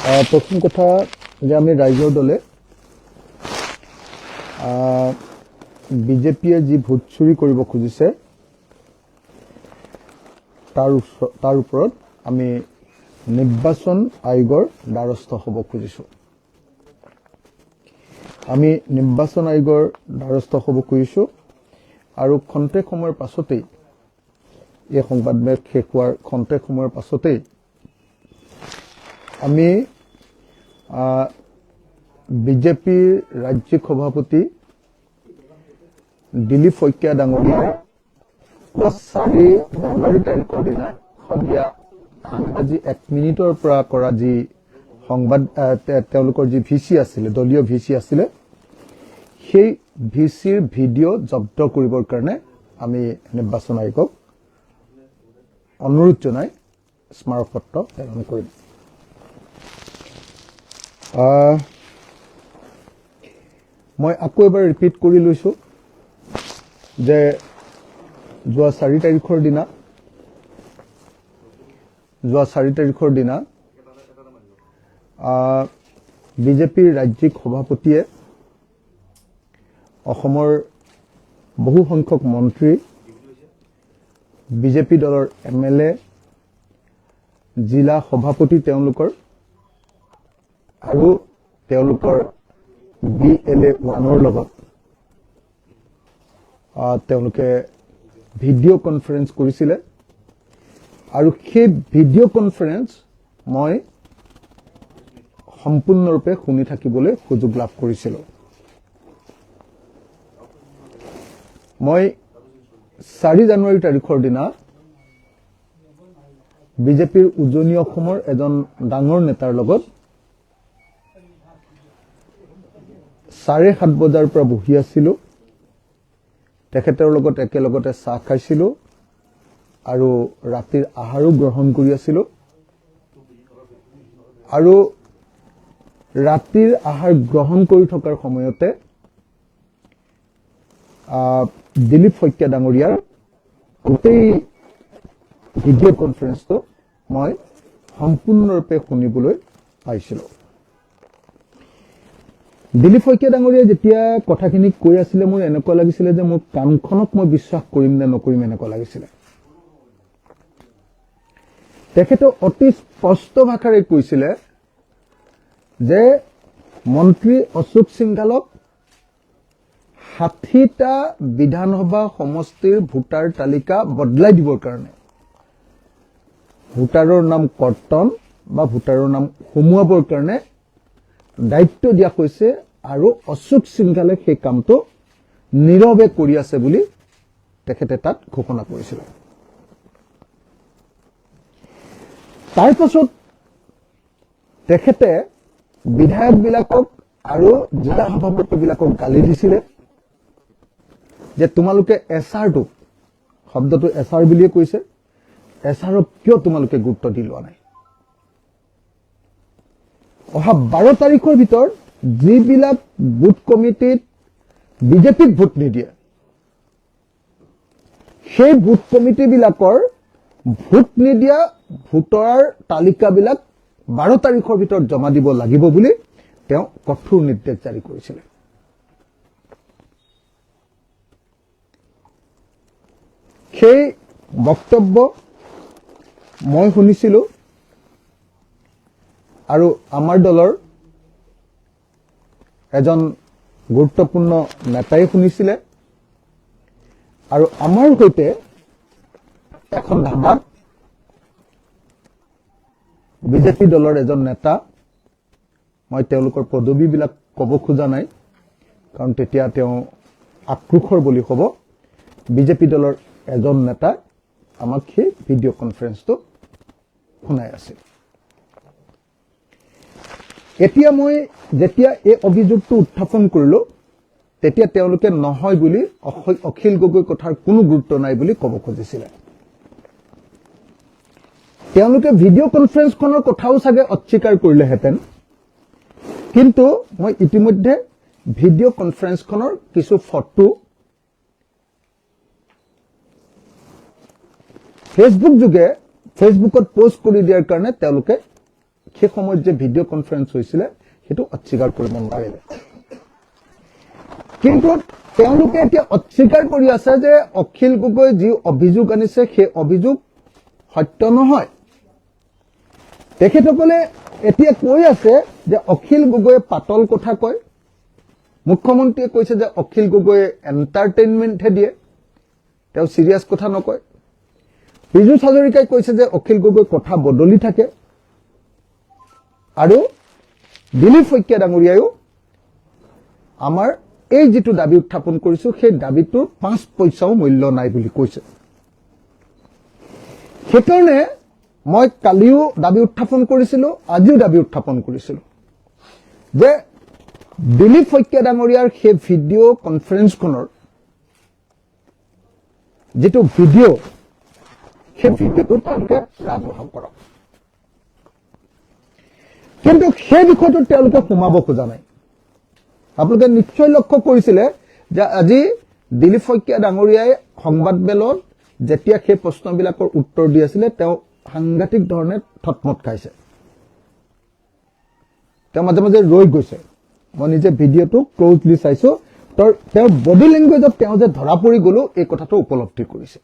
প্ৰথম কথা যে আমি ৰাইজৰ দলে বিজেপিয়ে যি ভোট চুৰি কৰিব খুজিছে তাৰ ওপৰত আমি নিৰ্বাচন আয়োগৰ দ্বাৰস্থ হ'ব খুজিছোঁ। আমি নিৰ্বাচন আয়োগৰ দ্বাৰস্থ হ'ব খুজিছোঁ আৰু খন্তেক সময়ৰ পাছতেই এই সংবাদমেল শেষ হোৱাৰ খন্তেক সময়ৰ পাছতেই আমি বিজেপিৰ ৰাজ্যিক সভাপতি দিলীপ শইকীয়া ডাঙৰীয়াই 4 জানুৱাৰী তাৰিখৰ দিনা সন্ধিয়া আজি 1 মিনিটৰ পৰা কৰা যি সংবাদ তেওঁলোকৰ যি ভিচি আছিলে, দলীয় ভিচি আছিলে, সেই ভিচিৰ ভিডিঅ' জব্দ কৰিবৰ কাৰণে আমি নিৰ্বাচন আয়োগক অনুৰোধ জনাই স্মাৰকপত্ৰ প্ৰেৰণ কৰিম। মই আকৌ এবাৰ ৰিপিট কৰি লৈছোঁ যে যোৱা 4 তাৰিখৰ দিনা বিজেপিৰ ৰাজ্যিক সভাপতিয়ে অসমৰ বহু সংখ্যক মন্ত্ৰী, বিজেপি দলৰ MLA, জিলা সভাপতি তেওঁলোকৰ আৰু তেওঁলোকৰ BLA1ৰ লগত তেওঁলোকে ভিডিঅ' কনফাৰেন্স কৰিছিলে আৰু সেই ভিডিঅ' কনফাৰেন্স মই সম্পূৰ্ণৰূপে শুনি থাকিবলৈ সুযোগ লাভ কৰিছিলোঁ। মই 4 জানুৱাৰী তাৰিখৰ দিনা বিজেপিৰ উজনি অসমৰ এজন ডাঙৰ নেতাৰ লগত 7:30 বজাৰ পৰা বহি আছিলোঁ। তেখেতৰ লগত একেলগতে চাহ খাইছিলোঁ আৰু ৰাতিৰ আহাৰো গ্ৰহণ কৰি আছিলোঁ আৰু ৰাতিৰ আহাৰ গ্ৰহণ কৰি থকাৰ সময়তে দিলীপ শইকীয়া ডাঙৰীয়াৰ গোটেই ভিডিঅ' কনফাৰেন্সটো মই সম্পূৰ্ণৰূপে শুনিবলৈ পাইছিলোঁ। দিলীপ শইকীয়া ডাঙৰীয়াই যেতিয়া কথাখিনি কৈ আছিলে মোৰ এনেকুৱা লাগিছিলে যে মোৰ কাণখনক মই বিশ্বাস কৰিম নে নকৰিম এনেকুৱা লাগিছিলে। তেখেতে অতি স্পষ্ট ভাষাৰে কৈছিলে যে মন্ত্ৰী অশোক সিংঘালক 60টা বিধানসভা সমষ্টিৰ ভোটাৰ তালিকা বদলাই দিবৰ কাৰণে ভোটাৰৰ নাম কৰ্তন বা ভোটাৰৰ নাম সোমোৱাবৰ কাৰণে দায়িত্ব দিয়া হৈছে আৰু অশোক সিংঘালে সেই কামটো নীৰৱে কৰি আছে বুলি তেখেতে তাত ঘোষণা কৰিছিল। তাৰ পাছত তেখেতে বিধায়কবিলাকক আৰু জিলা সভাপতিবিলাকক গালি দিছিলে যে তোমালোকে এছআৰটো শব্দটো এছআৰ বুলিয়ে কৈছে, এছআৰক কিয় তোমালোকে গুৰুত্ব দি লোৱা নাই। অহা 12 তাৰিখৰ ভিতৰত যিবিলাক বুথ কমিটিত বিজেপিক ভোট নিদিয়ে সেই বুথ কমিটিবিলাকৰ ভোট নিদিয়া ভোটাৰ তালিকাবিলাক 12 তাৰিখৰ ভিতৰত জমা দিব লাগিব বুলি তেওঁ কঠোৰ নিৰ্দেশ জাৰি কৰিছিলে। সেই বক্তব্য মই শুনিছিলোঁ আৰু আমাৰ দলৰ এজন গুৰুত্বপূৰ্ণ নেতাই শুনিছিলে আৰু আমাৰ সৈতে এখন ধাবাত বিজেপি দলৰ এজন নেতা, মই তেওঁলোকৰ পদবীবিলাক ক'ব খোজা নাই কাৰণ তেতিয়া তেওঁ আক্ৰোশৰ বলি হ'ব, বিজেপি দলৰ এজন নেতা আমাক সেই ভিডিঅ' কনফাৰেন্সটো শুনাই আছিল। এতিয়া মই যেতিয়া এই অভিযোগটো উত্থাপন কৰিলোঁ তেতিয়া তেওঁলোকে নহয় বুলি অখিল গগৈ কথাৰ কোনো গুৰুত্ব নাই বুলি ক'ব খুজিছিলে। তেওঁলোকে ভিডিঅ' কনফাৰেন্সখনৰ কথাও চাগে অস্বীকাৰ কৰিলেহেঁতেন, কিন্তু মই ইতিমধ্যে ভিডিঅ' কনফাৰেন্সখনৰ কিছু ফটো ফেচবুক যোগে ফেচবুকত পোষ্ট কৰি দিয়াৰ কাৰণে তেওঁলোকে সেই সময়ত যে ভিডিঅ' কনফাৰেন্স হৈছিলে সেইটো অস্বীকাৰ কৰিব নোৱাৰিলে কিন্তু তেওঁলোকে এতিয়া অস্বীকাৰ কৰি আছে যে অখিল গগৈ যি অভিযোগ আনিছে সেই অভিযোগ সত্য নহয় তেখেতসকলে এতিয়া কৈ আছে যে অখিল গগৈয়ে পাতল কথা কয় মুখ্যমন্ত্ৰীয়ে কৈছে যে অখিল গগৈয়ে এণ্টাৰটেইনমেণ্টহে দিয়ে তেওঁ সিৰিয়াছ কথা নকয় বিজু হাজৰিকাই কৈছে যে অখিল গগৈ কথা বদলি থাকে আৰু দিলীপ শইকীয়া ডাঙৰীয়ায়ো আমাৰ এই যেটো দাবী উত্থাপন কৰিছো সেই দাবীটোৰ 5 পইচাও মূল্য নাই বুলি কৈছে সেইকাৰণে মই কালিও দাবী উত্থাপন কৰিছিলো আজিও দাবী উত্থাপন কৰিছিলো যে দিলীপ শইকীয়া ডাঙৰীয়াৰ সেই ভিডিঅ' কনফাৰেন্সখনৰ যেটো ভিডিঅ' সেই ভিডিঅ'টো তেওঁলোকে ৰাজহুৱা কৰক কিন্তু সেই বিষয়টো তেওঁলোকে সোমাব খোজা নাই আপোনালোকে নিশ্চয় লক্ষ্য কৰিছিলে যে আজি দিলীপ শইকীয়া ডাঙৰীয়াই সংবাদ মেলত যেতিয়া সেই প্ৰশ্নবিলাকৰ উত্তৰ দি আছিল তেওঁ সাংঘাতিক ধৰণে থটমট খাইছে তেওঁ মাজে মাজে ৰৈ গৈছে মই নিজে ভিডিঅ'টো ক্লোজলি চাইছো তেওঁৰ বডি লেংগুৱেজত তেওঁ যে ধৰা পৰি গলো এই কথাটো উপলব্ধি কৰিছে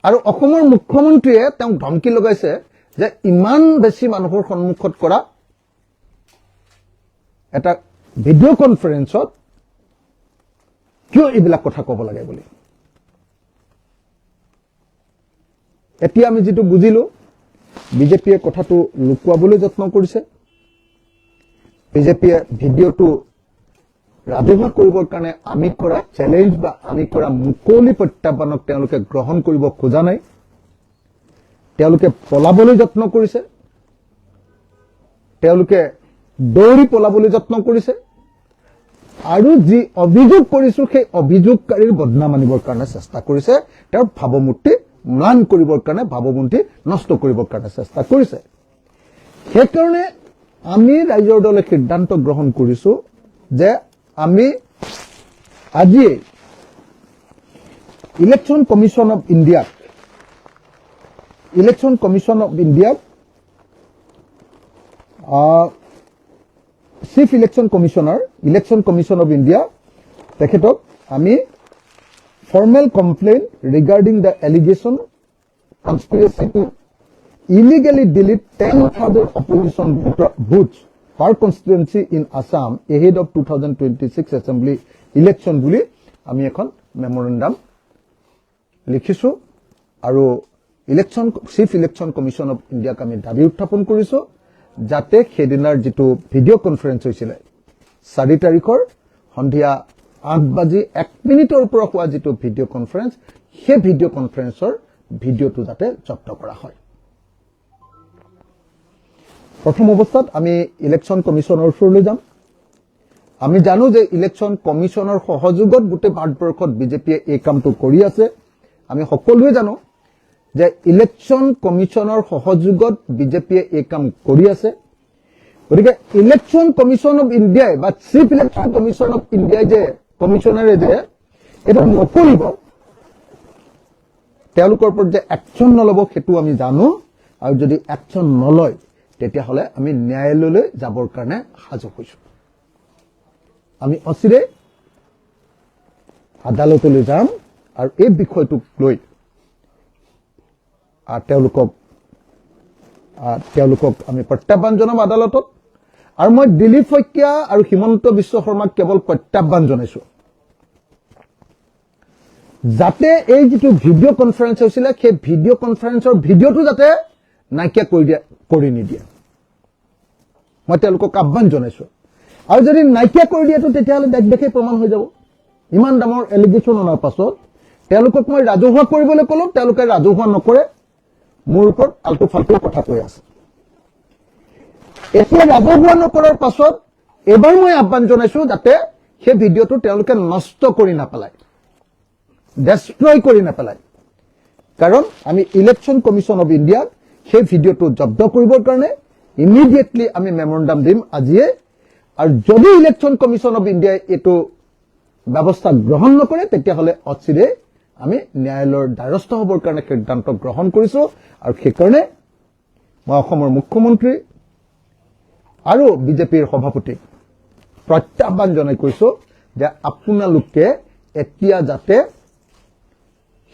আৰু অসমৰ মুখ্যমন্ত্ৰীয়ে তেওঁক ধমকি লগাইছে যে ইমান বেছি মানুহৰ সন্মুখত কৰা এটা ভিডিঅ' কনফাৰেন্সত কিয় এইবিলাক কথা ক'ব লাগে বুলি এতিয়া আমি যেটো বুজিলো বিজেপিয়ে কথাটো লুকুৱাবলৈ যত্ন কৰিছে বিজেপিয়ে ভিডিঅ'টো ৰাজহুৱা কৰিবৰ কাৰণে আমি কৰা চ্যালেঞ্জ বা আমি কৰা মুকলি প্ৰত্যাহ্বানক তেওঁলোকে গ্ৰহণ কৰিব খোজা নাই তেওঁলোকে পলাবলৈ যত্ন কৰিছে তেওঁলোকে দৌৰি পলাবলৈ যত্ন কৰিছে আৰু যি অভিযোগ কৰিছো সেই অভিযোগকাৰীৰ বদনাম আনিবৰ কাৰণে চেষ্টা কৰিছে তেওঁৰ ভাৱমূৰ্তি ম্লান কৰিবৰ কাৰণে ভাৱমূৰ্তি নষ্ট কৰিবৰ কাৰণে চেষ্টা কৰিছে সেইকাৰণে আমি ৰাইজৰ দলে সিদ্ধান্ত গ্ৰহণ কৰিছো যে আমি আজি election commission of India chief election commission of India তেখেতক আমি formal complaint regarding the allegation conspiracy to illegally delete 10,000 opposition votes per constituency in Assam ahead of 2026 assembly election বুলি আমি এখন মেমোৰেন্ডাম লিখিছো আৰু চিফ ইলেকশ্যন কমিশ্যন অফ ইণ্ডিয়াক আমি দাবী উত্থাপন কৰিছো যাতে সেইদিনাৰ যেটো ভিডিঅ' কনফাৰেন্স হৈছিল 4 তাৰিখৰ সন্ধিয়া 8:01 পৰা হোৱা যেটো ভিডিঅ' কনফাৰেন্স সেই ভিডিঅ' কনফাৰেন্সৰ ভিডিঅ'টো যাতে জব্দ কৰা হয় প্ৰথম অৱস্থাত আমি ইলেকশ্যন কমিশ্যনৰ ওচৰলৈ যাম আমি জানো যে ইলেকশ্যন কমিশ্যনৰ সহযোগত গোটেই ভাৰতবৰ্ষত বিজেপিয়ে এই কামটো কৰি আছে আমি সকলোৱে জানো যে ইলেকশ্যন কমিশ্যনৰ সহযোগত বিজেপিয়ে এই কাম কৰি আছে গতিকে ইলেকশ্যন কমিশ্যন অফ ইণ্ডিয়াই বা চিফ ইলেকশ্যন কমিশ্যন অফ ইণ্ডিয়াই যে কমিশ্যনাৰে যে এটা নকৰিব তেওঁলোকৰ ওপৰত যে একশ্যন নলব সেইটো আমি জানো আৰু যদি একশ্যন নলয় তেতিয়া হলে আমি ন্যায়ালয়লৈ যাবৰ কাৰণে সাজু হৈছো আমি অচিৰে আদালতলৈ যাম আৰু এই বিষয়টোক লৈ তেওঁলোকক আমি প্ৰত্যাহ্বান জনাম আদালতত আৰু মই দিলীপ শইকীয়া আৰু হিমন্ত বিশ্ব শৰ্মাক কেৱল প্ৰত্যাহ্বান জনাইছো যাতে এই যেটো ভিডিঅ' কনফাৰেন্স হৈছিল সেই ভিডিঅ' কনফাৰেন্সৰ ভিডিঅ'টো যাতে নাইকিয়া কৰি নিদিয়ে মই তেওঁলোকক আহ্বান জনাইছো আৰু যদি নাইকিয়া কৰি দিয়েতো তেতিয়াহলে দেখে প্ৰমাণ হৈ যাব ইমান ডাঙৰ এলিগেশ্যন অনাৰ পাছত তেওঁলোকক মই ৰাজহুৱা কৰিবলৈ কলো তেওঁলোকে ৰাজহুৱা নকৰে মোৰ ওপৰত আলটু ফালটু কথা কৈ আছে এতিয়া ৰাজহুৱা নকৰাৰ পাছত এবাৰ মই আহ্বান জনাইছো যাতে সেই ভিডিঅ'টো তেওঁলোকে নষ্ট কৰি নাপেলায় ডেষ্ট্ৰয় কৰি নাপেলায় কাৰণ আমি ইলেকশ্যন কমিশ্যন অফ ইণ্ডিয়াক সেই ভিডিঅ'টো জব্দ কৰিবৰ কাৰণে ইমিডিয়েটলি আমি মেমোৰেন্ডাম দিম আজিয়ে আৰু যদি ইলেকশ্যন কমিশ্যন অফ ইণ্ডিয়াই এটো ব্যৱস্থা গ্ৰহণ নকৰে তেতিয়া হলে অচিৰে আমি ন্যায়ালয়ৰ দ্বাৰস্থ হ'বৰ কাৰণে সিদ্ধান্ত গ্ৰহণ কৰিছো আৰু সেই কাৰণে মই অসমৰ মুখ্যমন্ত্ৰী আৰু বিজেপিৰ সভাপতি প্ৰত্যাহ্বান জনাই কৈছো যে আপোনালোকে এতিয়া যাতে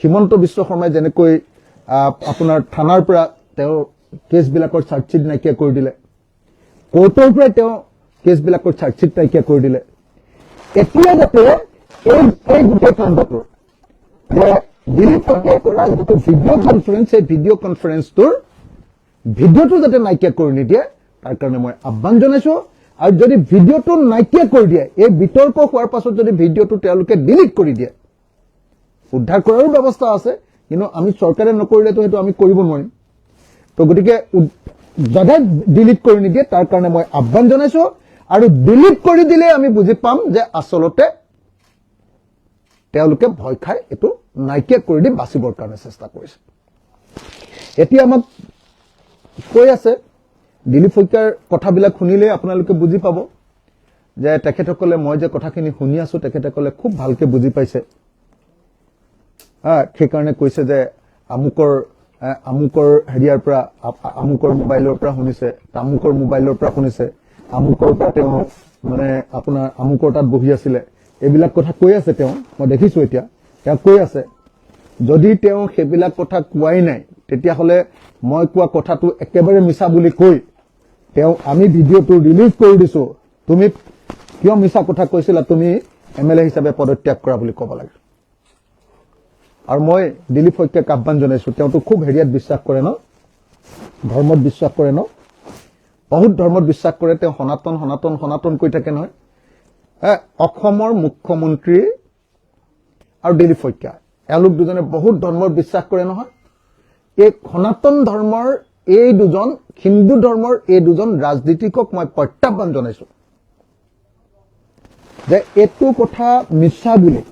হিমন্ত বিশ্ব শৰ্মাই যেনেকৈ আপোনাৰ থানাৰ পৰা তেওঁ কেছবিলাকৰ চাৰ্জশ্বিট নাইকিয়া কৰি দিলে, কোৰ্টৰ পৰা তেওঁ কেছবিলাকৰ চাৰ্জশ্বিট নাইকিয়া কৰি দিলে, এতিয়া যাতে এই গোটেই কাণ্ডটোৰ দিলীপ শইকীয়াই কৰা যিটো ভিডিঅ' কনফাৰেন্স, সেই ভিডিঅ' কনফাৰেন্সটোৰ ভিডিঅ'টো যাতে নাইকিয়া কৰি নিদিয়ে তাৰ কাৰণে মই আহ্বান জনাইছো। আৰু যদি ভিডিঅ'টো নাইকিয়া কৰি দিয়ে, এই বিতৰ্ক হোৱাৰ পাছত যদি ভিডিঅ'টো তেওঁলোকে ডিলিট কৰি দিয়ে, উদ্ধাৰ কৰাৰো ব্যৱস্থা আছে, কিন্তু আমি চৰকাৰে নকৰিলেতো সেইটো আমি কৰিব নোৱাৰিম। তো গতিকে যদি ডিলিট কৰি নিদিয়ে তাৰ কাৰণে মই আহ্বান জনাইছো। আৰু ডিলিট কৰি দিলে আমি বুজি পাম যে আচলতে তেওঁলোকে ভয় খাই এইটো নাইকিয়া কৰি দি বাচিবৰ কাৰণে চেষ্টা কৰিছে। এতিয়া আমাক কৈ আছে, দিলীপ শইকীয়াৰ কথাবিলাক শুনিলে আপোনালোকে বুজি পাব যে তেখেতসকলে মই যে কথাখিনি শুনি আছো তেখেতসকলে খুব ভালকে বুজি পাইছে। সেইকাৰণে কৈছে যে আমুকৰ হেৰিয়াৰ পৰা, আমুকৰ মোবাইলৰ পৰা শুনিছে, তামুকৰ মোবাইলৰ পৰা শুনিছে, আমুকৰ পৰা তেওঁ মানে আপোনাৰ আমুকৰ তাত বহি আছিলে, এইবিলাক কথা কৈ আছে তেওঁ। মই দেখিছো এতিয়া তেওঁ কৈ আছে। যদি তেওঁ সেইবিলাক কথা কোৱাই নাই তেতিয়াহ'লে মই কোৱা কথাটো একেবাৰে মিছা বুলি কৈ তেওঁ আমি ভিডিঅ'টো ৰিলিজ কৰি দিছো, তুমি কিয় মিছা কথা কৈছিলা, তুমি MLA হিচাপে পদত্যাগ কৰা বুলি ক'ব লাগে। আৰু মই দিলীপ শইকীয়াক আহ্বান জনাইছো, তেওঁতো খুব হেৰিয়াত বিশ্বাস কৰে ন, ধৰ্মত বিশ্বাস কৰে ন, বহুত ধৰ্মত বিশ্বাস কৰে, তেওঁ সনাতন সনাতন সনাতন কৈ থাকে নহয়। অসমৰ মুখ্যমন্ত্ৰী আৰু দিলীপ শইকীয়া এওঁলোক দুজনে বহুত ধৰ্মৰ বিশ্বাস কৰে নহয়। এই সনাতন ধৰ্মৰ এই দুজন, হিন্দু ধৰ্মৰ এই দুজন ৰাজনীতিকক মই প্ৰত্যাহ্বান জনাইছো যে এইটো কথা মিছা বুলি,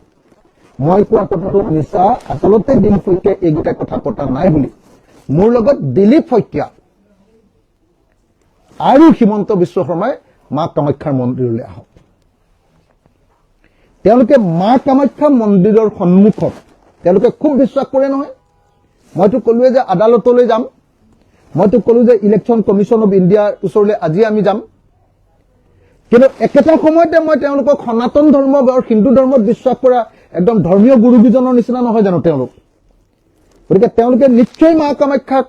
মই কোৱা কথাটো মিছা, আচলতে দিলীপ শইকীয়াই এইকেইটা কথা পতা নাই বুলি মোৰ লগত দিলীপ শইকীয়া আৰু হিমন্ত বিশ্ব শৰ্মাই মা কামাখ্যাৰ মন্দিৰলৈ আহক। তেওঁলোকে মা কামাখ্যা মন্দিৰৰ সন্মুখত তেওঁলোকে খুব বিশ্বাস কৰে নহয়। মইতো ক'লোৱে যে আদালতলৈ যাম, মইতো ক'লো যে ইলেকশ্যন কমিশ্যন অফ ইণ্ডিয়াৰ ওচৰলৈ আজি আমি যাম, কিন্তু একেটা সময়তে মই তেওঁলোকক সনাতন ধৰ্ম বা হিন্দু ধৰ্মত বিশ্বাস কৰা একদম ধৰ্মীয় গুৰুকেইজনৰ নিচিনা নহয় জানো তেওঁলোক। গতিকে তেওঁলোকে নিশ্চয় মা কামাখ্যাক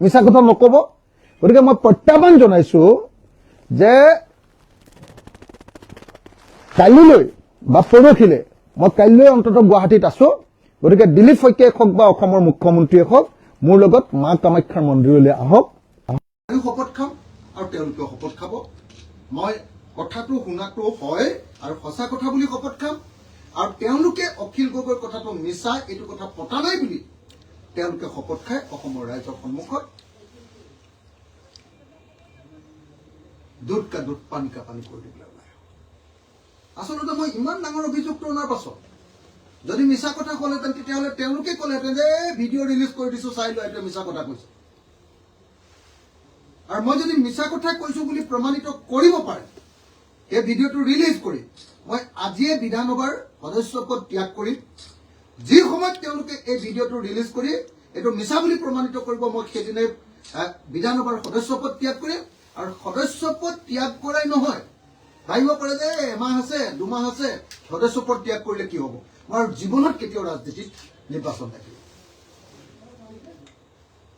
মিছা কথা নকব। গতিকে মই প্ৰত্যাহ্বান জনাইছো যে কালিলৈ বা পৰহিলে, মই কাইলৈ অন্ততঃ গুৱাহাটীত আছো, গতিকে দিলীপ শইকীয়াই হওক বা অসমৰ মুখ্যমন্ত্ৰীয়ে হওক মোৰ লগত মা কামাখ্যাৰ মন্দিৰলৈ আহক। আমি শপত খাম আৰু তেওঁলোকেও শপত খাব। মই কথাটো শুনাটো হয় আৰু সঁচা কথা বুলি শপত খাম, আৰু তেওঁলোকে অখিল গগৈৰ কথাটো মিছা, এইটো কথা পতা নাই বুলি তেওঁলোকে শপত খাই অসমৰ ৰাইজৰ সন্মুখত দুধ কা দুধ পানী কা পানী কৰি দিবলৈ ওলাই। আচলতে মই ইমান ডাঙৰ অভিযোগটো অনাৰ পাছত যদি মিছা কথা ক'লেহেঁতেন তেতিয়াহ'লে তেওঁলোকে ক'লেহেঁতেন যে ভিডিঅ' ৰিলিজ কৰি দিছো, চাই লোৱা, এইটো মিছা কথা কৈছে। আৰু মই যদি মিছা কথা কৈছো বুলি প্ৰমাণিত কৰিব পাৰে এই ভিডিঅ'টো ৰিলিজ কৰি মই আজিয়ে বিধানসভাৰ সদস্য পদ ত্যাগ কৰিম। যি সময়ত তেওঁলোকে এই ভিডিঅ'টো ৰিলিজ কৰি এইটো মিছা বুলি প্ৰমাণিত কৰিব, মই সেইদিনাই বিধানসভাৰ সদস্য পদ ত্যাগ কৰিম। আৰু সদস্য পদ ত্যাগ কৰাই নহয়, ভাবিব পাৰে যে এমাহ আছে, দুমাহ আছে, সদস্য পদ ত্যাগ কৰিলে কি হ'ব। মই জীৱনত কেতিয়াও ৰাজনীতিত নিৰ্বাচন দেখিম,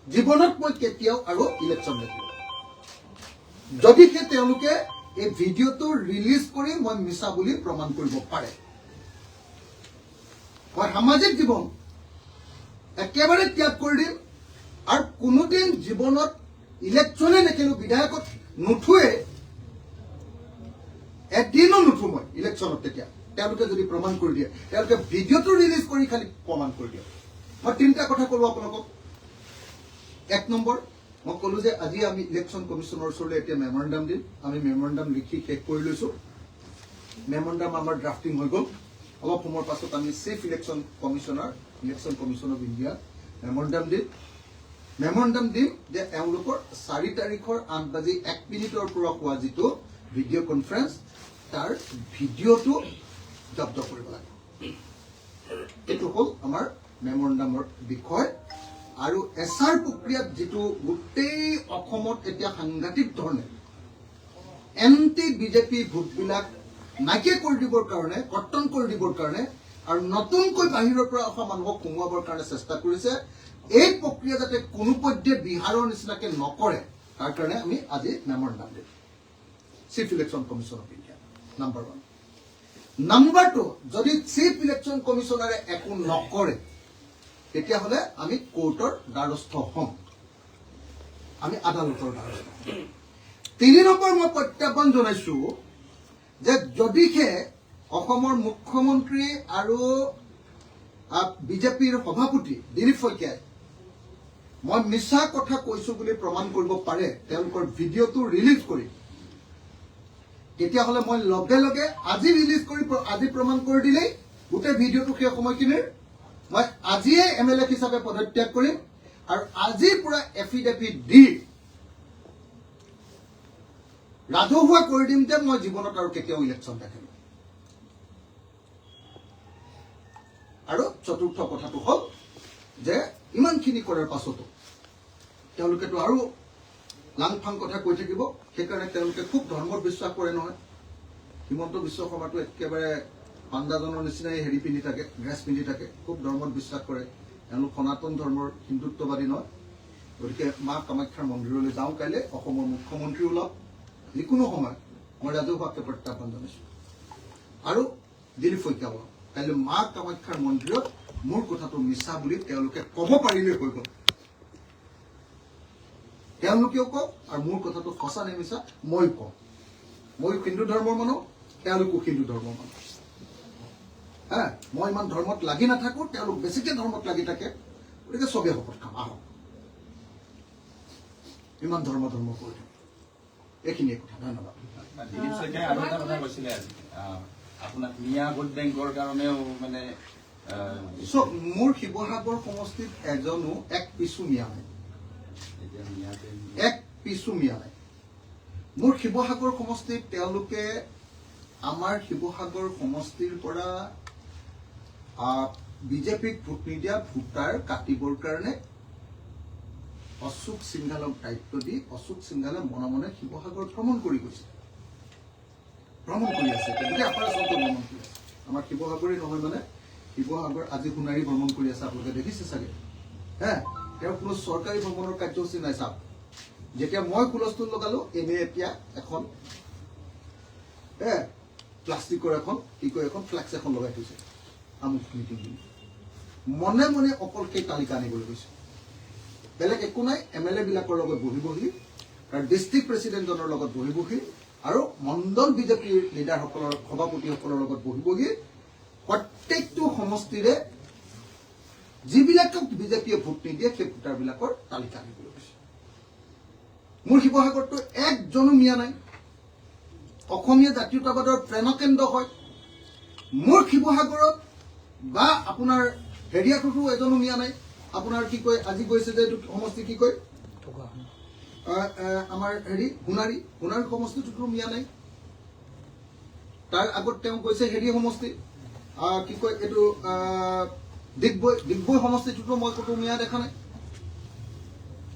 জীৱনত মই কেতিয়াও আৰু ইলেকশ্যন দেখিম যদিহে তেওঁলোকে এই ভিডিঅ'টো ৰিলিজ কৰি মই মিছা বুলি প্ৰমাণ কৰিব পাৰে। মই সামাজিক জীৱন একেবাৰে ত্যাগ কৰি দিম আৰু কোনোদিন জীৱনত ইলেকশ্যনে নেখেলো, বিধায়কত নুঠোৱে, এদিনো নুঠো মই ইলেকশ্যনত। তেতিয়া তেওঁলোকে যদি প্ৰমাণ কৰি দিয়ে, তেওঁলোকে ভিডিঅ'টো ৰিলিজ কৰি খালি প্ৰমাণ কৰি দিয়ে। মই তিনিটা কথা ক'লো আপোনালোকক। এক নম্বৰ, মই ক'লো যে আজি আমি ইলেকশ্যন কমিশ্যনৰ ওচৰলৈ এতিয়া মেমৰেণ্ডাম দিম। আমি মেমৰেণ্ডাম লিখি শেষ কৰি লৈছো। মেমৰেণ্ডাম আমাৰ ড্ৰাফটিং হৈ গ'ল। অলপ সময়ৰ পাছত আমি chief election commissioner, election commission of India memorandum দিম যে এওঁলোকৰ 4 তাৰিখৰ 8:01 পৰা হোৱা যিটো ভিডিঅ' কনফাৰেন্স, তাৰ ভিডিঅ'টো জব্দ কৰিব লাগে। এইটো হ'ল আমাৰ মেমৰেণ্ডামৰ বিষয়। আৰু এছআৰ প্ৰক্ৰিয়াত যিটো গোটেই অসমত এতিয়া সাংঘাতিক ধৰণে এণ্টি বিজেপি ভোটবিলাক নাইকিয়া কৰি দিবৰ কাৰণে, কৰ্তন কৰি দিবৰ কাৰণে আৰু নতুনকৈ বাহিৰৰ পৰা অহা মানুহক সোমোৱাবৰ কাৰণে চেষ্টা কৰিছে। এই প্ৰক্ৰিয়া যাতে কোনো পধ্যে বিহাৰৰ নিচিনাকে নকৰে তাৰ কাৰণে আমি আজি মেমৰেণ্ডাম দিম chief election commission of India. Number 1। Number 2, যদি চিফ ইলেকশ্যন কমিশ্যনাৰে একো নকৰে তেতিয়াহ'লে আমি কোৰ্টৰ দ্বাৰস্থ হ'ম, আমি আদালতৰ দ্বাৰস্থ হ'ম। 3 নম্বৰ মই প্ৰত্যাহ্বান জনাইছো যে যদিহে অসমৰ মুখ্যমন্ত্ৰী আৰু বিজেপিৰ সভাপতি দিলীপ শইকীয়াই মই মিছা কথা কৈছো বুলি প্ৰমাণ কৰিব পাৰে, তেওঁলোকৰ ভিডিঅ'টো ৰিলিজ কৰি, তেতিয়াহ'লে মই লগে লগে আজি ৰিলিজ কৰি আজি প্ৰমাণ কৰি দিলেই গোটেই ভিডিঅ'টো সেই সময়খিনিৰ মই আজিয়ে MLA হিচাপে পদত্যাগ কৰিম আৰু আজিৰ পৰা এফিডেভিট দি ৰাজহুৱা কৰি দিম যে মই জীৱনত আৰু কেতিয়াও ইলেকশ্যন দেখিম। আৰু চতুৰ্থ কথাটো হ'ল যে ইমানখিনি কৰাৰ পাছতো তেওঁলোকেতো আৰু লাংফাং কথা কৈ থাকিব। সেইকাৰণে তেওঁলোকে খুব ধৰ্মত বিশ্বাস কৰে নহয়। হিমন্ত বিশ্ব শৰ্মাটো একেবাৰে পাণ্ডাজনৰ নিচিনাই হেৰি পিন্ধি থাকে, ড্ৰেছ পিন্ধি থাকে, খুব ধৰ্মত বিশ্বাস কৰে। তেওঁলোক সনাতন ধৰ্মৰ হিন্দুত্ববাদী নহয়। গতিকে মা কামাখ্যাৰ মন্দিৰলৈ যাওঁ কাইলৈ, অসমৰ মুখ্যমন্ত্ৰী ওলাওক, যিকোনো সময়ত মই ৰাজহুৱাকে প্ৰত্যাহ্বান জনাইছো। আৰু দিলীপ শইকীয়া ওলাওক, কাইলৈ মা কামাখ্যাৰ মন্দিৰত মোৰ কথাটো মিছা বুলি তেওঁলোকে ক'ব পাৰিলে হৈ গ'ল। তেওঁলোকেও কওক আৰু মোৰ কথাটো সঁচা নে মিছা মই কওঁ। মই হিন্দু ধৰ্মৰ মানুহ, তেওঁলোকো হিন্দু ধৰ্মৰ মানুহ। মই ইমান ধৰ্মত লাগি নাথাকো, তেওঁলোক বেছিকে ধৰ্মত লাগি থাকে। গতিকে চবেই শপত খাম, আহক ইমান ধৰ্ম কৰি থাকে। এইখিনিয়ে কথা, ধন্যবাদ। দিলীপ শইকীয়াই আৰু এটা কথা কৈছিলে আজি, আপোনাক মিয়া ভোট বেংকৰ কাৰণেও মানে চব মোৰ শিৱসাগৰ সমষ্টিত এজনো এক পিছো মিয়া নাই, এক পিছো মিয়া নাই। মোৰ শিৱসাগৰ সমষ্টিত তেওঁলোকে আমাৰ শিৱসাগৰ সমষ্টিৰ পৰা বিজেপিক ভোট নিদিয়া ভোটাৰ কাটিবৰ কাৰণে অশোক সিংঘালক দায়িত্ব দি অশোক সিংঘালে মনে মনে শিৱসাগৰ ভ্ৰমণ কৰি গৈছে, ভ্ৰমণ কৰি আছে। গতিকে অপাৰেশ্যনটো ভ্ৰমণ কৰি আছে। আমাৰ শিৱসাগৰেই নহয়, মানে শিৱসাগৰ আজি সোণাৰী ভ্ৰমণ কৰি আছে, আপোনালোকে দেখিছে চাগে। তেওঁৰ কোনো চৰকাৰী ভ্ৰমণৰ কাৰ্যসূচী নাই। চাওক, যেতিয়া মই হুলস্থুল লগালো, এনে এতিয়া এখন প্লাষ্টিকৰ এখন কি কয় এখন ফ্লেক্স এখন লগাই থৈছে আমুক মিটিং বুলি। মনে মনে অকল সেই তালিকা আনিবলৈ গৈছে, বেলেগ একো নাই। MLA বিলাকৰ লগত বহি আৰু ডিষ্ট্ৰিক্ট প্ৰেচিডেণ্টজনৰ লগত বহি আৰু মণ্ডল বিজেপিৰ লিডাৰসকলৰ সভাপতিসকলৰ লগত বহি প্ৰত্যেকটো সমষ্টিৰে যিবিলাকক বিজেপিয়ে ভোট নিদিয়ে সেই ভোটাৰবিলাকৰ তালিকা আনিবলৈ গৈছে। মোৰ শিৱসাগৰতো একজনো মিয়া নাই। অসমীয়া জাতীয়তাবাদৰ প্ৰেৰণকেন্দ্ৰ হয়। মোৰ শিৱসাগৰত বা আপোনাৰ হেৰিয়াটোতো এজনো মিয়া নাই। আপোনাৰ কি কয়, আজি গৈছে যে এইটো সমষ্টি কি কয়, আমাৰ সোণাৰী সমষ্টিটোতো মিয়া নাই। তাৰ আগত তেওঁ গৈছে হেৰি সমষ্টি কি কয় এইটো ডিগবৈ সমষ্টিটোতো মই ক'তো মিয়া দেখা নাই।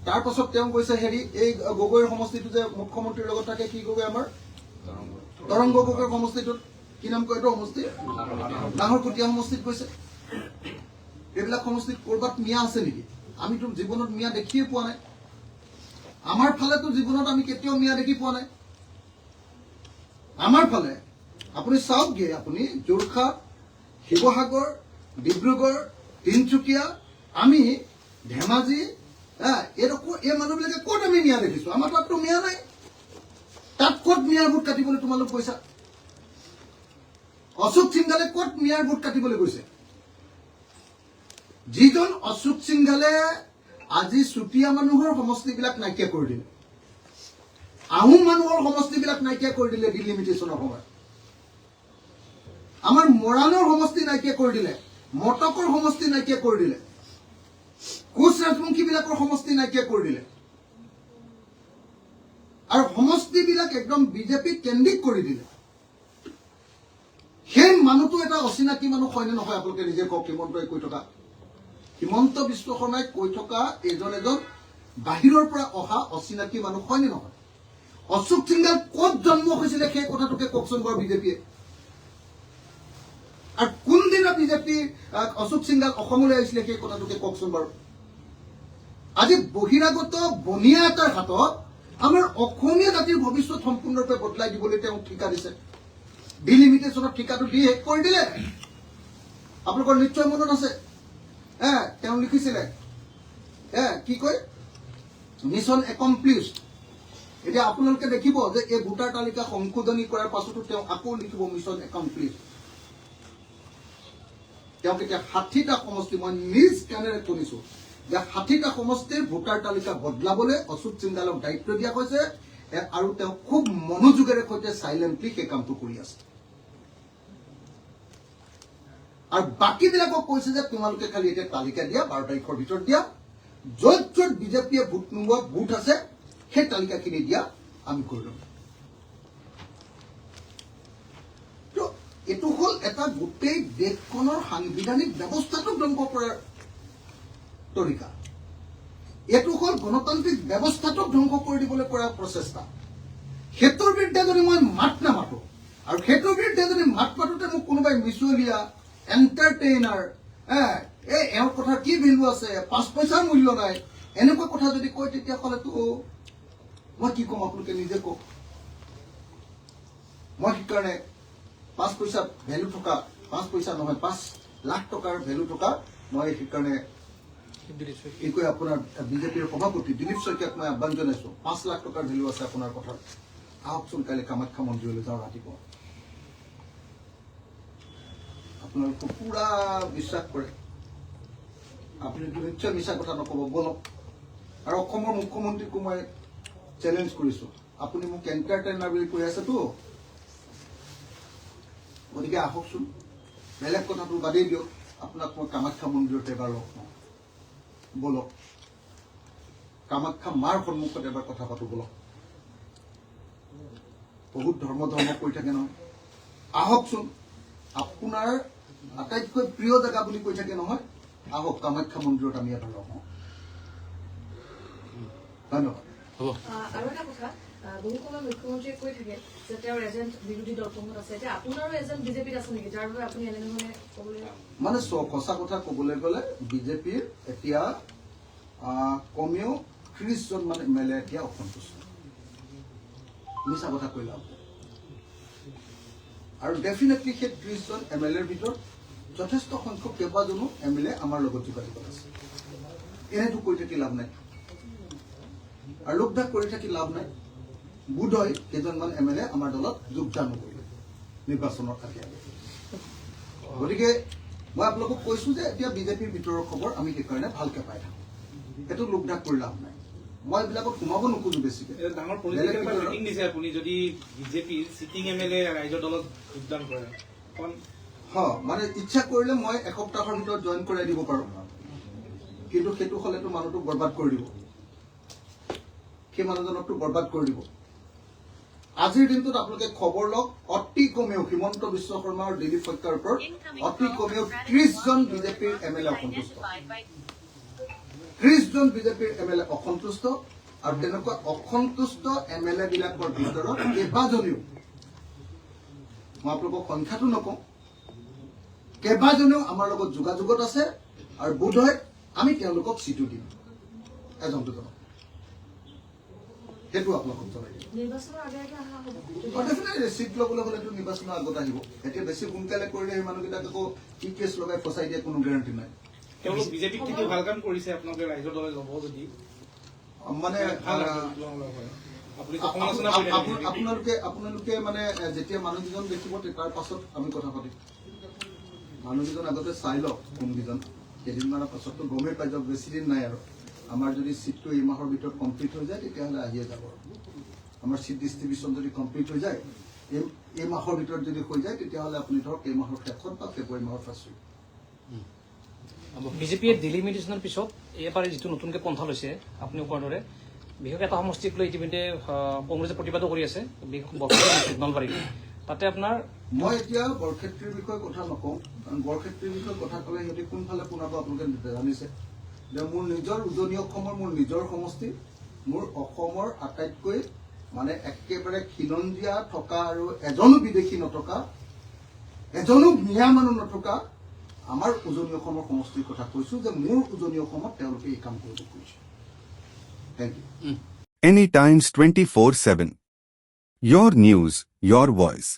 তাৰ পাছত তেওঁ গৈছে এই গগৈৰ সমষ্টিটো যে মুখ্যমন্ত্ৰীৰ লগত থাকে, কি গগৈ আমাৰ তৰংগ গগৈৰ সমষ্টিটোত, কি নাম কয় এইটো সমষ্টি, নাহৰকটীয়া সমষ্টিত গৈছে। এইবিলাক সমষ্টিত ক'ৰবাত মিয়া আছে নেকি? আমিতো জীৱনত মিয়া দেখিয়ে পোৱা নাই। আমাৰ ফালেতো জীৱনত আমি কেতিয়াও মিয়া দেখি পোৱা নাই। আমাৰ ফালে আপুনি চাওকগে, আপুনি যোৰহাট, শিৱসাগৰ, ডিব্ৰুগড়, তিনিচুকীয়া, আমি ধেমাজি, এই মানুহবিলাকে ক'ত আমি মিয়া দেখিছো? আমাৰ তাততো মিয়া নাই। তাত ক'ত মিয়াৰ ভোট কাটিবলৈ তোমালোক কৈছা? অশোক সিংঘালে ক'ত মিয়াৰ ভোট কাটিবলৈ গৈছে? যিজন অশোক সিংঘালে আজি চুতীয়া মানুহৰ সমষ্টিবিলাক নাইকিয়া কৰি দিলে, আহোম মানুহৰ সমষ্টিবিলাক নাইকিয়া কৰি দিলে ডিলিমিটেশ্যনৰ সময়ত, আমাৰ মৰাণৰ সমষ্টি নাইকিয়া কৰি দিলে, মটকৰ সমষ্টি নাইকিয়া কৰি দিলে, কোচ ৰাজবংশীবিলাকৰ সমষ্টি নাইকিয়া কৰি দিলে আৰু সমষ্টিবিলাক একদম বিজেপি কেন্দ্ৰিক কৰি দিলে। সেই মানুহটো এটা অচিনাকি মানুহ হয়নে নহয় আপোনালোকে নিজে কওক। হিমন্তই কৈ থকা হিমন্ত বিশ্ব শৰ্মাই কৈ থকা এজন বাহিৰৰ পৰা অহা অচিনাকি মানুহ হয়নে নহয়? অশোক সিংঘাল ক'ত জন্ম হৈছিলে সেই কথাটোকে কওকচোন বাৰু বিজেপিয়ে। আৰু কোনদিনা বিজেপি অশোক সিংঘাল অসমলৈ আহিছিলে সেই কথাটোকে কওকচোন বাৰু। আজি বহিৰাগত বনিয়া এটাৰ হাতত আমাৰ অসমীয়া জাতিৰ ভৱিষ্যত সম্পূৰ্ণৰূপে বদলাই দিবলৈ তেওঁ ঠিকা দিছে। ডিলিমিটেশ্যনৰ ঠিকাটো দি শেষ কৰি দিলে। আপোনালোকৰ নিশ্চয় মনত আছে, তেওঁ লিখিছিলে কি কয়, মিছন একমপ্লিছড। এতিয়া আপোনালোকে দেখিব যে এই ভোটাৰ তালিকা সংশোধনী কৰাৰ পাছতো তেওঁ আকৌ লিখিব মিছন একমপ্লিছড। তেওঁ কেতিয়া 60টা সমষ্টি, মই নিজ কাণেৰে শুনিছো যে 60টা সমষ্টিৰ ভোটাৰ তালিকা বদলাবলৈ অশোক সিংঘালক দায়িত্ব দিয়া হৈছে আৰু তেওঁ খুব মনোযোগেৰে সৈতে চাইলেণ্টলি সেই কামটো কৰি আছে। আৰু বাকীবিলাকক কৈছে যে তোমালোকে খালি এতিয়া তালিকা দিয়া, 12 তাৰিখৰ ভিতৰত দিয়া, য'ত য'ত বিজেপিয়ে ভোট নোলোৱা বুথ আছে সেই তালিকাখিনি দিয়া, আমি কৰি ল'ম। এইটো হ'ল এটা গোটেই দেশখনৰ সাংবিধানিক ব্যৱস্থাটোক ধ্বংস কৰাৰ তৰিকা। এইটো হ'ল গণতান্ত্ৰিক ব্যৱস্থাটোক ধ্বংস কৰি দিবলৈ কৰা প্ৰচেষ্টা। সেইটোৰ বিৰুদ্ধে যদি মই মাত নামাতো, আৰু সেইটোৰ বিৰুদ্ধে যদি মাত মাতোতে মোক কোনোবাই মিছলীয়া এণ্টাৰটেইনাৰ, এওঁৰ কথাৰ কি ভেলু আছে, 5 পইচাৰ মূল্য নাই, এনেকুৱা কথা যদি কয়, তেতিয়াহ'লেতো মই কি ক'ম আপোনালোকে নিজে কওক। মই সেইকাৰণে 5 পইচা ভেলু থকা, 5 পইচা নহয় 5 লাখ টকাৰ ভেলু থকা, মই সেইকাৰণে এই কৈ আপোনাৰ বিজেপিৰ সভাপতি দিলীপ শইকীয়াক মই আহ্বান জনাইছো, 5 লাখ টকাৰ ভেলু আছে আপোনাৰ কথাত, আহকচোন কাইলৈ কামাখ্যা মন্দিৰলৈ যাওঁ ৰাতিপুৱা। আপোনালোকে পুৰা বিশ্বাস কৰে, আপুনি নিশ্চয় মিছা কথা নক'ব, বলক। আৰু অসমৰ মুখ্যমন্ত্ৰীকো মই চেলেঞ্জ কৰিছো, আপুনি মোক এণ্টাৰটেইনাৰ বুলি কৈ আছেতো, গতিকে আহকচোন, বেলেগ কথাটো বাদেই দিয়ক, আপোনাক মই কামাখ্যা মন্দিৰত এবাৰ লগ পাওঁ, বলক। কামাখ্যা মাৰ সন্মুখত এবাৰ কথা পাতো, বলক। বহুত ধৰ্ম কৈ থাকে নহয়, আহকচোন। আপোনাৰ আটাইতকৈ প্ৰিয় জেগা বুলি কৈ থাকে নহয়, আহক কামাখ্যা মন্দিৰত আমি এবাৰ লগ হওঁ। ধন্যবাদ। আৰু এটা কথা, বহু সময় মুখ্যমন্ত্ৰীয়ে কৈ থাকে যে তেওঁৰ এজেণ্ট বিৰোধী দলসমূহত আছে, এতিয়া আপোনাৰো এজেণ্ট বিজেপিত আছে নেকি, যাৰ বাবে আপুনি এনেধৰণে ক'বলৈ? মানে সঁচা কথা ক'বলৈ গ'লে বিজেপিৰ এতিয়া কমেও 30 জন মান MLA এতিয়া অসন্তুষ্ট, মিছা কথা কৈ লাভ। আৰু ডেফিনেটলি সেই 30 জন MLAৰ ভিতৰত যথেষ্ট সংখ্যক কেইবাজনো MLA আমাৰ লগত যোগাযোগত আছে। এনেতো কৈ থাকি লাভ নাই, আৰু লোকদাক কৰি থাকি লাভ নাই। বোধহয় কেইজনমান MLA আমাৰ দলত যোগদান নকৰিলে নিৰ্বাচনৰ আগে আগে। গতিকে মই আপোনালোকক কৈছো যে এতিয়া বিজেপিৰ ভিতৰৰ খবৰ আমি সেইকাৰণে ভালকে পাই থাকো, সেইটো লোকদাক কৰি লাভ নাই। মই এইবিলাকত সোমাব নোখোজো বেছিকে। ডাঙৰ পলিটিকেল মিটিং দিছে আপুনি, যদি বিজেপিৰ চিটিং MLA ৰাইজৰ দলত যোগদান কৰে, মানে ইচ্ছা কৰিলে মই এসপ্তাহৰ ভিতৰত জইন কৰাই দিব পাৰো, কিন্তু সেইটো হলেতো মানুহটোক বৰবাদ কৰি দিব, সেই মানুহজনকটো বৰবাদ কৰি দিব। আজিৰ দিনটোত আপোনালোকে খবৰ লওক, অতি কমেও হিমন্ত বিশ্ব শৰ্মা আৰু দিলীপ শইকীয়াৰ ওপৰত অতি কমেও 30 জন বিজেপিৰ MLA অসন্তুষ্ট, 30 জন বিজেপিৰ MLA অসন্তুষ্ট। আৰু তেনেকুৱা অসন্তুষ্ট MLA বিলাকৰ ভিতৰত কেইবাজনেও, মই আপোনালোকক সংখ্যাটো নকওঁ, কেইবাজনেও আমাৰ লগত যোগাযোগত আছে, আৰু বোধহয় আমি তেওঁলোকক চিটো দিম, এজন দুজনক। সেইটো আপোনালোকক জনাই দিম। নিৰ্বাচনৰ আগে আগে অহা হ'ব। ডেফিনেটলি চিট ল'বলৈ হ'লেতো নিৰ্বাচনৰ আগত আহিব। এতিয়া বেছি সোনকালে কৰিলে সেই মানুহকেইটাক আকৌ কি কেছ লগাই ফচাই দিয়ে, কোনো গেৰাণ্টি নাই। তেওঁলোক বিজেপিক থাকি ভাল কাম কৰিছে, আপোনালোকে ৰাইজৰ দলে ল'ব যদি মানে আপুনি সমালোচনা কৰি থাকে। আপোনালোকে মানে যেতিয়া মানুহকেইজন দেখিব তাৰ পাছত আমি কথা পাতিম। মানুহকেইজন আগতে চাই লওক কোনকেইজন, কেইদিনমানৰ পাছততো গমেই পাই যাওক, বেছি দিন নাই আৰু। আমাৰ যদি চিটটো এই মাহৰ ভিতৰত কমপ্লিট হৈ যায় তেতিয়াহ'লে আহিয়ে যাব। আমাৰ চিট ডিষ্ট্ৰিবিউশ্যন যদি কমপ্লিট হৈ যায়, এই মাহৰ ভিতৰত যদি হৈ যায়, তেতিয়াহ'লে আপুনি ধৰক এই মাহৰ শেষত বা ফেব্ৰুৱাৰী মাহৰ ফাৰ্ষ্ট উইক। বিজেপিয়ে ডিলিমিটেশ্যনৰ পিছত এইবাৰ যিটো নতুনকৈ পন্থা লৈছে আপুনি কোৱাৰ দৰে, বিশেষকৈ এটা সমষ্টিক লৈ ইতিমধ্যে কংগ্ৰেছে প্ৰতিবাদো কৰি আছে, বিশেষ নলবাৰীত। তাতে আপোনাৰ মই এতিয়া বৰক্ষেত্ৰীৰ বিষয়ে কথা নকওঁ, কাৰণ বৰক্ষেত্ৰীৰ বিষয়ে কথা ক'লে সিহঁতে কোনফালে পোনাব আপোনালোকে জানিছে যে মোৰ নিজৰ উজনি অসমৰ মোৰ নিজৰ সমষ্টি, মোৰ অসমৰ আটাইতকৈ মানে একেবাৰে খিলঞ্জীয়া থকা আৰু এজনো বিদেশী নথকা, এজনো মিঞা মানুহ নথকা আমাৰ উজনি অসমৰ সমষ্টিৰ কথা কৈছো যে মোৰ উজনি অসমত তেওঁলোকে এই কাম কৰিব খুজিছে। Thank you. Anytimes 24/7. Your news, your voice.